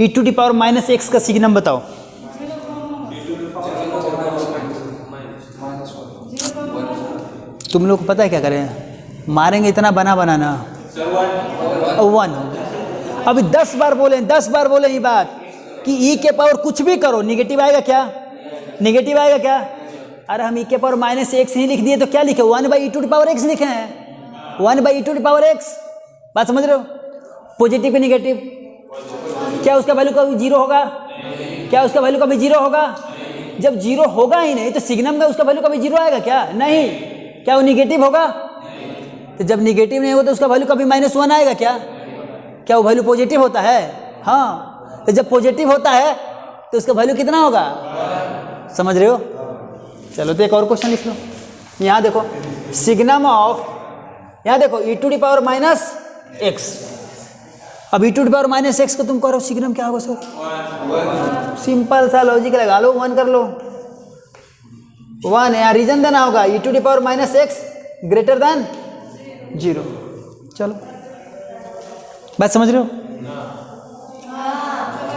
e⁻−x का सिग्नम बताओ। तुम लोग को पता है क्या करें? मारेंगे इतना बनाना 1। अभी 10 बार बोले ये बात कि e के पावर कुछ भी करो, निगेटिव आएगा क्या? निगेटिव आएगा क्या? अरे हम e के पावर -x ही लिख दिए तो क्या लिखे? 1/e⁻x लिखे हैं, 1/e⁻x। बात समझ रहे हो? पॉजिटिव के निगेटिव, क्या उसका वैल्यू कभी 0 होगा? क्या उसका वैल्यू कभी 0 होगा? जब जीरो होगा ही नहीं तो सिग्नम का उसका वैल्यू कभी जीरो आएगा क्या? नहीं। क्या वो निगेटिव होगा? तो जब निगेटिव नहीं होगा तो उसका वैल्यू कभी -1 आएगा क्या? क्या वो वैल्यू पॉजिटिव होता है? हाँ। तो जब पॉजिटिव होता है तो उसका वैल्यू कितना होगा? समझ रहे हो? चलो तो एक और क्वेश्चन लिख लो। यहाँ देखो सिग्नम ऑफ, यहाँ देखो e⁻⁻x। अब e⁻⁻x को तुम करो सिग्नम क्या होगा सर? सिंपल सा लॉजिक लगा लो, 1 कर लो। 1 यहाँ रीजन देना होगा e⁻⁻x ग्रेटर देन 0। चलो बात समझ रहे हो?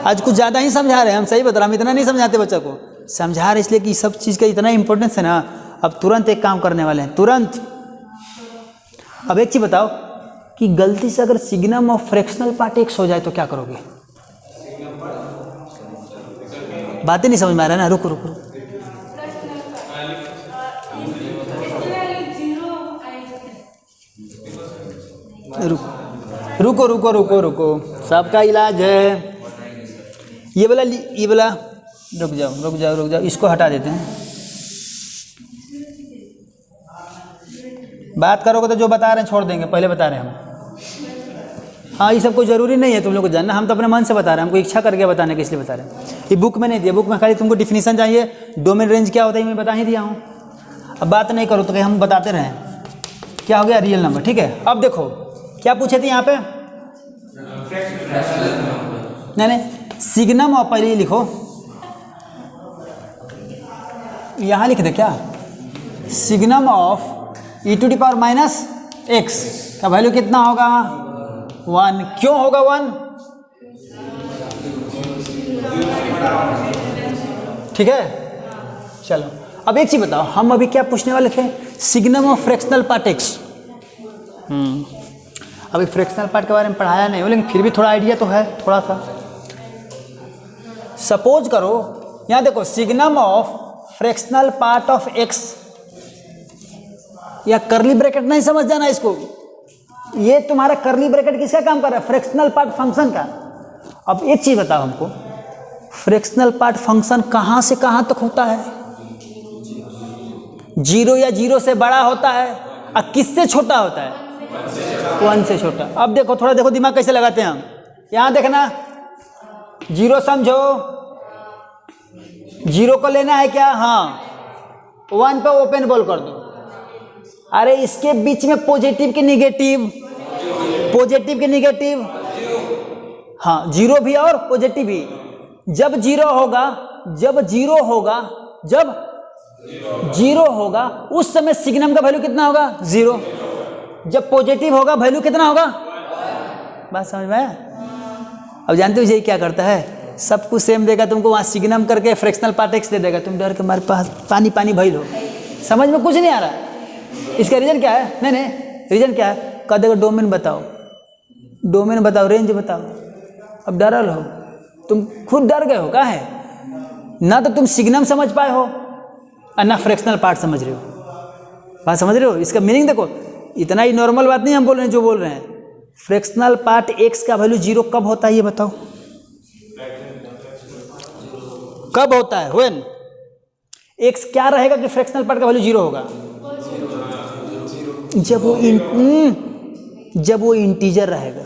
आज कुछ ज़्यादा ही समझा रहे हैं हम, सही बता रहे, हम इतना नहीं समझाते बच्चों को, समझा रहे इसलिए कि सब चीज़ का इतना इंपॉर्टेंस है ना। अब तुरंत एक काम करने वाले हैं, तुरंत। अब एक चीज़ बताओ कि गलती से अगर signum of fractional part x हो जाए तो क्या करोगे? बातें नहीं समझ में आ रहा है ना, रुको रुको रुको रुको रुको रुको, सबका इलाज है। ये वाला रुक जाओ, इसको हटा देते हैं। बात करोगे तो जो बता रहे हैं छोड़ देंगे, पहले बता रहे हैं हम। हाँ ये सब कोई ज़रूरी नहीं है तुम लोग को जानना, हम तो अपने मन से बता रहे हैं, हमको इच्छा करके बताने के इसलिए बता रहे हैं। ये बुक में नहीं दिया, बुक में खाली तुमको डिफिनीशन चाहिए, डोमेन रेंज क्या होता है मैं बता ही दिया हूँ। अब बात नहीं करो तो कहीं हम बताते रहें। क्या हो गया? Real number. ठीक है, अब देखो क्या पूछे थे यहाँ पे? नहीं सिग्नम ऑफ, पहले लिखो, यहाँ लिख दे क्या? सिग्नम ऑफ e⁻⁻x का वैल्यू कितना होगा? 1। क्यों होगा 1? ठीक है, चलो अब एक चीज बताओ, हम अभी क्या पूछने वाले थे? Signum of fractional part x। अभी फ्रैक्शनल पार्ट के बारे में पढ़ाया नहीं हो, लेकिन फिर भी थोड़ा आइडिया तो है, थोड़ा सा। सपोज करो यहाँ देखो signum of fractional part of x, या करली ब्रैकेट नहीं समझ जाना इसको, ये तुम्हारा करली ब्रैकेट किसका काम कर रहा है? फ्रैक्शनल पार्ट फंक्शन का। अब एक चीज बताओ हमको, फ्रैक्शनल पार्ट फंक्शन कहां से कहां तक होता है? 0 या 0 से बड़ा होता है, और किससे छोटा होता है? 1 से छोटा। अब देखो थोड़ा देखो दिमाग कैसे लगाते हैं हम। यहां देखना 0 समझो, 0 को लेना है क्या? हाँ, 1 पे ओपन बॉल कर दो। अरे इसके बीच में पॉजिटिव के निगेटिव, पॉजिटिव के निगेटिव, हाँ 0 भी और पॉजिटिव भी। जब 0 होगा, जब 0 होगा, जब 0 होगा उस समय सिग्नम का वैल्यू कितना होगा? 0। जब पॉजिटिव होगा वैल्यू कितना होगा? बात समझ में आया? अब जानते हो ये क्या करता है? सब कुछ सेम देगा तुमको, वहाँ सिग्नम करके फ्रैक्शनल पार्ट x दे देगा, तुम डर के हमारे पास पानी पानी भइल हो, समझ में कुछ नहीं आ रहा। इसका रीजन क्या है? नहीं रीजन क्या है? कह देगा डोमेन बताओ, डोमेन बताओ, रेंज बताओ। अब डरल हो तुम, खुद डर गए हो, क्या है ना? तो तुम सिग्नम समझ पाए हो और ना फ्रैक्शनल पार्ट समझ रहे हो। बात समझ रहे हो? इसका मीनिंग देखो, इतना ही नॉर्मल बात नहीं हम बोल रहे हैं जो बोल रहे हैं। फ्रैक्शनल पार्ट x का वैल्यू 0 कब होता है ये बताओ? कब होता है? व्हेन x क्या रहेगा कि फ्रैक्शनल पार्ट का वैल्यू 0 होगा? जब वो इंटीजर रहेगा,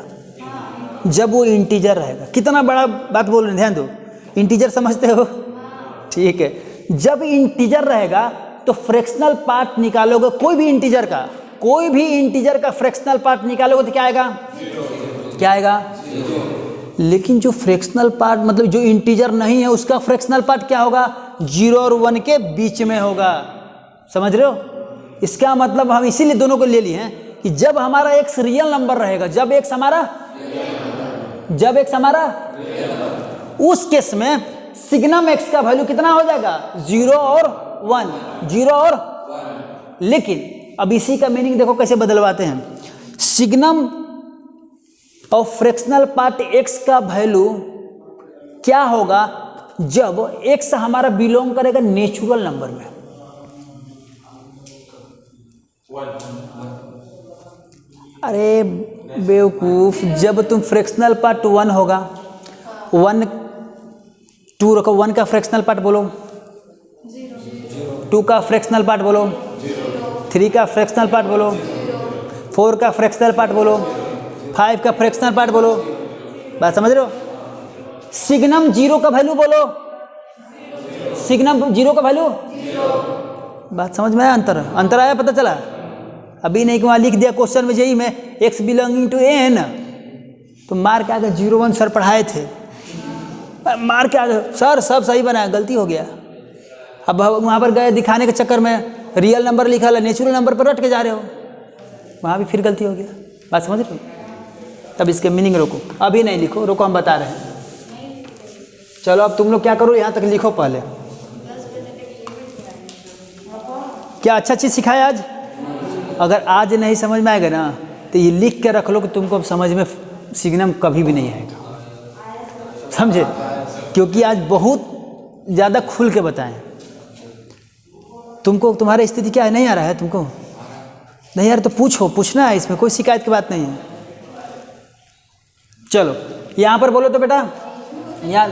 जब वो इंटीजर रहेगा। कितना बड़ा बात बोल रहे हैं, ध्यान दो। इंटीजर समझते हो? ठीक है, जब इंटीजर रहेगा तो फ्रैक्शनल पार्ट निकालोगे, कोई भी इंटीजर का, कोई भी इंटीजर का फ्रैक्शनल पार्ट निकालोगे तो क्या आएगा? क्या आएगा? लेकिन जो फ्रैक्शनल पार्ट मतलब जो इंटीजर नहीं है उसका फ्रैक्शनल पार्ट क्या होगा? 0 और 1 के बीच में होगा। समझ रहे हो? इसका मतलब हम इसीलिए दोनों को ले लिए हैं कि जब हमारा x रियल नंबर रहेगा, जब x हमारा उस केस में सिग्नम x का वैल्यू कितना हो जाएगा? 0 और 1, 0 और 1। लेकिन अब इसी का मीनिंग देखो कैसे बदलवाते हैं। Signum of fractional part x का वैल्यू क्या होगा जब x हमारा बिलोंग करेगा नेचुरल नंबर में? अरे बेवकूफ, जब तुम फ्रैक्शनल पार्ट 1 होगा, 1 2 रखो, 1 का फ्रैक्शनल पार्ट बोलो, 2 का फ्रैक्शनल पार्ट बोलो, 3 का फ्रैक्शनल पार्ट बोलो, 4 का फ्रैक्शनल पार्ट बोलो, 5 का फ्रैक्शनल पार्ट बोलो। बात समझ रहे हो? सिग्नम 0 का वैल्यू बोलो, सिग्नम 0 का वैल्यू। बात समझ में आया? अंतर आया, पता चला? अभी नहीं कि वहाँ लिख दिया क्वेश्चन में यही में x बिलोंगिंग टू n, तो मार के आगे 0 1 सर पढ़ाए थे, मार के आगे सर सब सही बनाया, गलती हो गया। अब वहाँ पर गए दिखाने के चक्कर में रियल नंबर लिखा है, नेचुरल नंबर पर रट के जा रहे हो, वहाँ भी फिर गलती हो गया। बात समझ रहे हो? तब इसके मीनिंग रोको, अभी नहीं लिखो, रोको हम बता रहे हैं। चलो अब तुम लोग क्या करो, यहाँ तक लिखो पहले। क्या अच्छा चीज़ सिखाया आज? अगर आज नहीं समझ में आएगा ना तो ये लिख के रख लो कि तुमको समझ में सिग्नम कभी भी नहीं आएगा, समझे? क्योंकि आज बहुत ज़्यादा खुल के बताएं तुमको। तुम्हारी स्थिति क्या है, नहीं आ रहा है तुमको? नहीं यार तो पूछो, पूछना है, इसमें कोई शिकायत की बात नहीं है। चलो यहाँ पर बोलो तो बेटा, यहाँ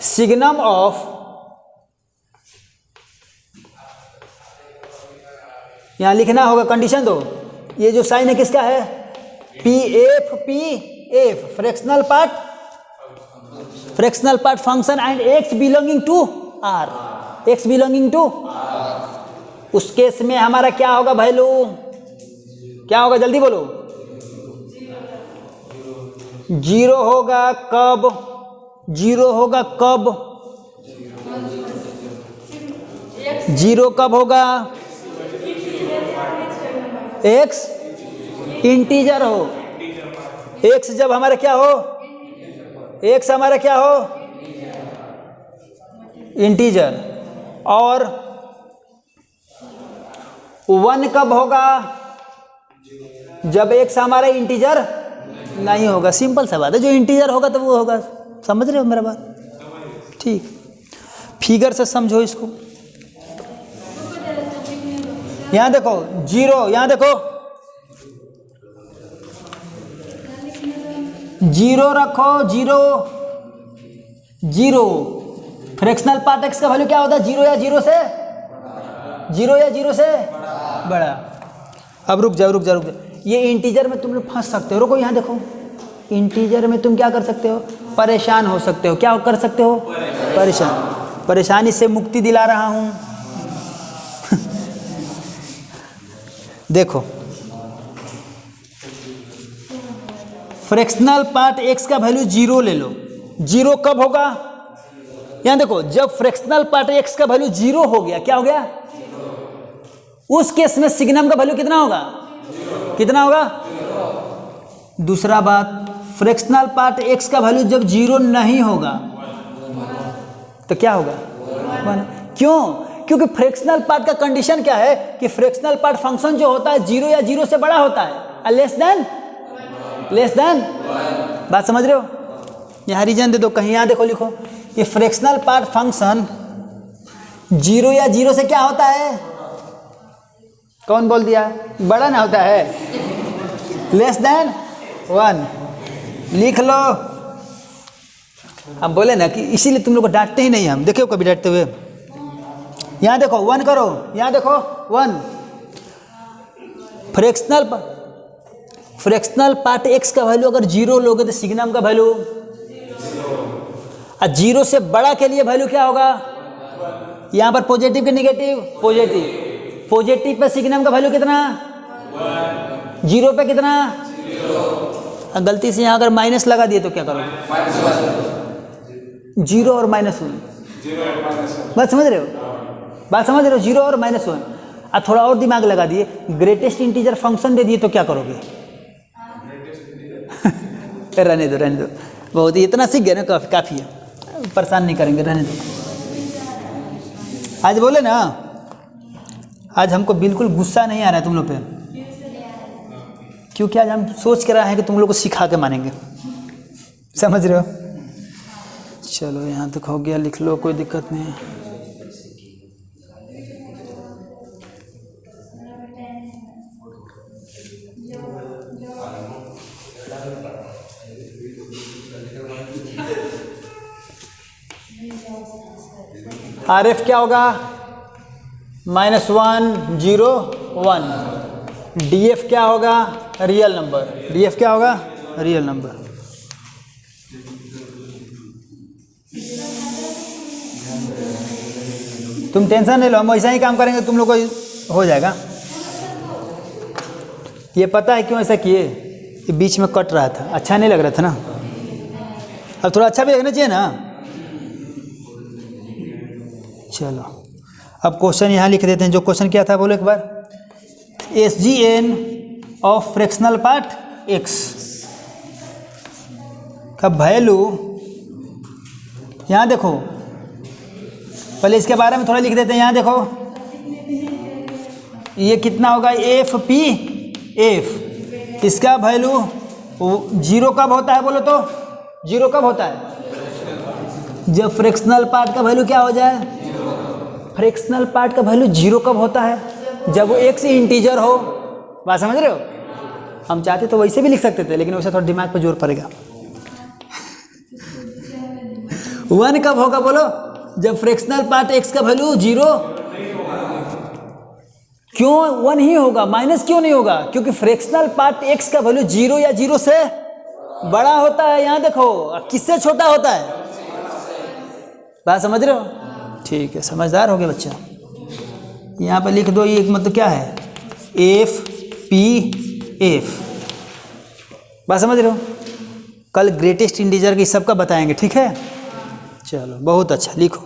सिग्नम ऑफ, यहाँ लिखना होगा, कंडीशन दो। ये जो साइन है किसका है? P F fractional part function and x belonging to r, x belonging to. उस केस में हमारा क्या होगा वैल्यू? क्या होगा जल्दी बोलो? 0 होगा कब? 0 होगा कब? 0 कब होगा? x इंटीजर हो, x जब हमारा क्या हो? x हमारा क्या हो? इंटीजर। और 1 कब होगा? जब x हमारा इंटीजर नहीं होगा। सिंपल सा बात है, जो इंटीजर होगा तो वो होगा। समझ रहे हो मेरा बात? ठीक, फिगर से समझो इसको। यहां देखो 0, यहां देखो 0 रखो, 0 फ्रैक्शनल पार्ट x का वैल्यू क्या होता है? 0 या 0 से, 0 या 0 से बड़ा। अब रुक जाओ, ये इंटीजर में तुम लोग फंस सकते हो। रुको यहाँ देखो, इंटीजर में तुम क्या कर सकते हो? परेशान हो सकते हो। क्या कर सकते हो? परेशानी से मुक्ति दिला रहा हूं। देखो फ्रैक्शनल पार्ट x का वैल्यू 0 ले लो। 0 कब होगा? यहां देखो, जब फ्रैक्शनल पार्ट x का वैल्यू 0 हो गया, क्या हो गया? उस केस में सिग्नम का वैल्यू कितना होगा? कितना होगा? दूसरा बात, फ्रैक्शनल पार्ट x का वैल्यू जब 0 नहीं होगा तो क्या होगा? 1। क्यों? क्योंकि फ्रैक्शनल पार्ट का कंडीशन क्या है कि फ्रैक्शनल पार्ट फंक्शन जो होता है 0 या 0 से बड़ा होता है, लेस देन। बात समझ रहे हो? यहाँ रीजन दे दो कहीं, यहाँ देखो लिखो कि फ्रैक्शनल पार्ट फंक्शन 0 या 0 से क्या होता है? कौन बोल दिया? बड़ा ना होता है, लेस देन 1। लिख लो। हम बोले ना कि इसीलिए तुम लोग को डांटते ही नहीं हम, देखो कभी डांटते हुए। यहाँ देखो 1 करो, यहाँ देखो 1। फ्रैक्शनल पार्ट x का वैल्यू अगर 0 लोगे तो सिग्नम का वैल्यू 0 से बड़ा के लिए वैल्यू क्या होगा? यहाँ पर पॉजिटिव के निगेटिव? पॉजिटिव पे सिग्नम का वैल्यू कितना? 0 पे कितना? गलती से यहाँ अगर माइनस लगा दिए तो क्या करोगे? 0 और -1। बात समझ रहे हो? 0 और -1। अब थोड़ा और दिमाग लगा दिए, ग्रेटेस्ट इंटीजर फंक्शन दे दिए तो क्या करोगे? रहने दो, बहुत ही इतना सीख गए ना, काफ़ी है, परेशान नहीं करेंगे, रहने दो। आज बोले ना, आज हमको बिल्कुल गुस्सा नहीं आ रहा है तुम लोग पे, क्योंकि आज हम सोच कर रहे हैं कि तुम लोग को सिखा के मानेंगे। समझ रहे हो? चलो यहाँ तक हो गया, लिख लो, कोई दिक्कत नहीं है। RF क्या होगा? -1 0 1। DF क्या होगा? Real number. DF क्या होगा? Real number. तुम टेंशन नहीं लो, हम ऐसा ही काम करेंगे, तुम लोग को हो जाएगा। ये पता है क्यों ऐसा किए? ये बीच में कट रहा था, अच्छा नहीं लग रहा था ना। अब थोड़ा अच्छा भी लगना चाहिए ना। चलो अब क्वेश्चन यहाँ लिख देते हैं। जो क्वेश्चन क्या था बोलो एक बार। SGN of fractional part x का वैल्यू, यहाँ देखो, पहले इसके बारे में थोड़ा लिख देते हैं। यहाँ देखो ये कितना होगा? f। इसका वैल्यू 0 कब होता है बोलो तो? 0 कब होता है? जब फ्रैक्शनल पार्ट का वैल्यू क्या हो जाए? फ्रैक्शनल पार्ट का वैल्यू 0 कब होता है? जब वो x इंटीजर हो। बात समझ रहे हो? हम चाहते तो वैसे भी लिख सकते थे, लेकिन वैसे थोड़ा दिमाग पर जोर पड़ेगा। 1 कब होगा बोलो? जब फ्रैक्शनल पार्ट x का वैल्यू 0। क्यों 1 ही होगा? माइनस क्यों नहीं होगा? क्योंकि फ्रैक्शनल पार्ट x का वैल्यू 0 या 0 से बड़ा होता है। यहाँ देखो किससे छोटा होता है? बात समझ रहे हो? ठीक है, समझदार हो गए बच्चा। यहाँ पे लिख दो, ये मतलब क्या है? FPF। बात समझ रहे हो? कल ग्रेटेस्ट इंटीजर की सबका बताएंगे, ठीक है? चलो बहुत अच्छा, लिखो।